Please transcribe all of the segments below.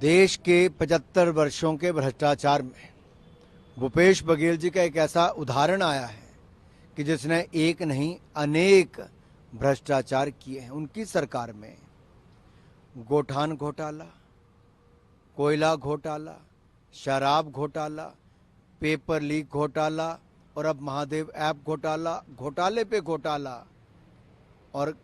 देश के 75 वर्षों के भ्रष्टाचार में भूपेश बघेल जी का एक ऐसा उदाहरण आया है कि जिसने एक नहीं अनेक भ्रष्टाचार किए हैं। उनकी सरकार में गोठान घोटाला, कोयला घोटाला, शराब घोटाला, पेपर लीक घोटाला और अब महादेव ऐप घोटाला, घोटाले पे घोटाला। और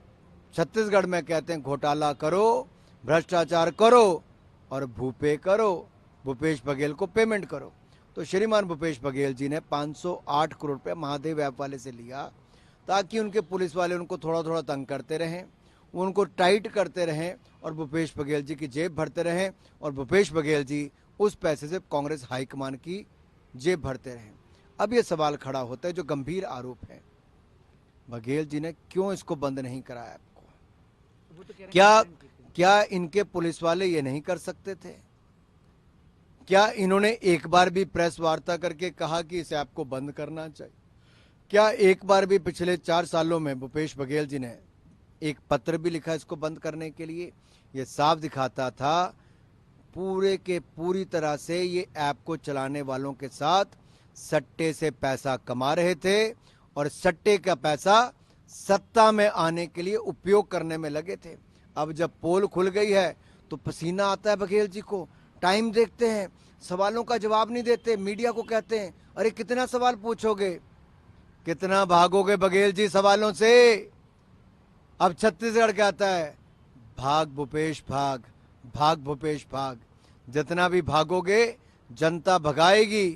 छत्तीसगढ़ में कहते हैं घोटाला करो, भ्रष्टाचार करो और भूपे करो, भूपेश बघेल को पेमेंट करो। तो श्रीमान भूपेश बघेल जी ने 508 करोड़ रुपये महादेव ऐप वाले से लिया ताकि उनके पुलिस वाले उनको थोड़ा थोड़ा तंग करते रहें, उनको टाइट करते रहें और भूपेश बघेल जी की जेब भरते रहें और भूपेश बघेल जी उस पैसे से कांग्रेस हाईकमान की जेब भरते रहें। अब ये सवाल खड़ा होता है, जो गंभीर आरोप है, बघेल जी ने क्यों इसको बंद नहीं कराया आपको? क्या इनके पुलिस वाले ये नहीं कर सकते थे? क्या इन्होंने एक बार भी प्रेस वार्ता करके कहा कि इस ऐप को बंद करना चाहिए? क्या एक बार भी पिछले 4 सालों में भूपेश बघेल जी ने एक पत्र भी लिखा इसको बंद करने के लिए? ये साफ दिखाता था पूरे के पूरी तरह से ये ऐप को चलाने वालों के साथ सट्टे से पैसा कमा रहे थे और सट्टे का पैसा सत्ता में आने के लिए उपयोग करने में लगे थे। अब जब पोल खुल गई है तो पसीना आता है बघेल जी को। टाइम देखते हैं, सवालों का जवाब नहीं देते, मीडिया को कहते हैं अरे कितना सवाल पूछोगे, कितना भागोगे बघेल जी सवालों से। अब छत्तीसगढ़ कहता है भाग भूपेश भाग, भाग भूपेश भाग। जितना भी भागोगे जनता भगाएगी,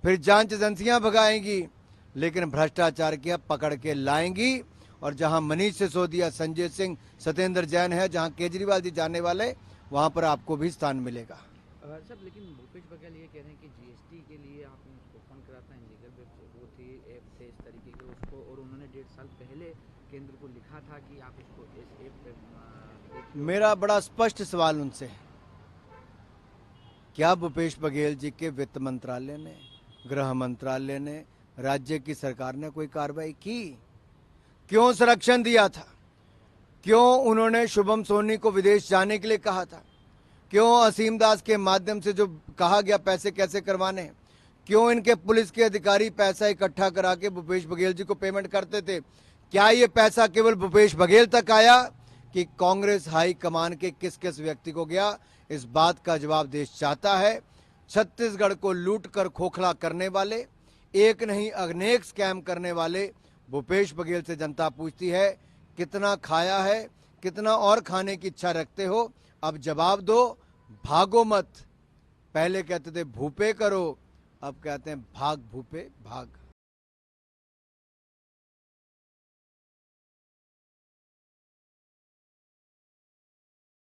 फिर जांच एजेंसियां भगाएंगी, लेकिन भ्रष्टाचार की पकड़ के लाएंगी। और जहां मनीष सिसोदिया, संजय सिंह, सत्येंद्र जैन है, जहां केजरीवाल जी जाने वाले, वहां पर आपको भी स्थान मिलेगा। सर, लेकिन भूपेश बघेल ये कह रहे हैं कि जीएसटी के लिए आपने उसको फोन करा था, इनलीगल वो थी ऐप थे इस तरीके के उसको, और उन्होंने 1.5 साल पहले केंद्र को लिखा था कि आप इसको इस ऐप पे। मेरा बड़ा स्पष्ट सवाल उनसे है, क्या भूपेश बघेल जी के वित्त मंत्रालय ने, गृह मंत्रालय ने, राज्य की सरकार ने कोई कार्रवाई की? क्यों संरक्षण दिया था? क्यों उन्होंने शुभम सोनी को विदेश जाने के लिए कहा था? क्यों असीम दास के माध्यम से जो कहा गया पैसे कैसे करवाने, क्यों इनके पुलिस के अधिकारी पैसा इकट्ठा करा के भूपेश बघेल जी को पेमेंट करते थे? क्या ये पैसा केवल भूपेश बघेल तक आया कि कांग्रेस हाई कमान के किस किस व्यक्ति को गया? इस बात का जवाब देश चाहता है। छत्तीसगढ़ को लूट कर खोखला करने वाले, एक नहीं अनेक स्कैम करने वाले भूपेश बघेल से जनता पूछती है कितना खाया है, कितना और खाने की इच्छा रखते हो? अब जवाब दो, भागो मत। पहले कहते थे भूपे करो, अब कहते हैं भाग भूपे भाग।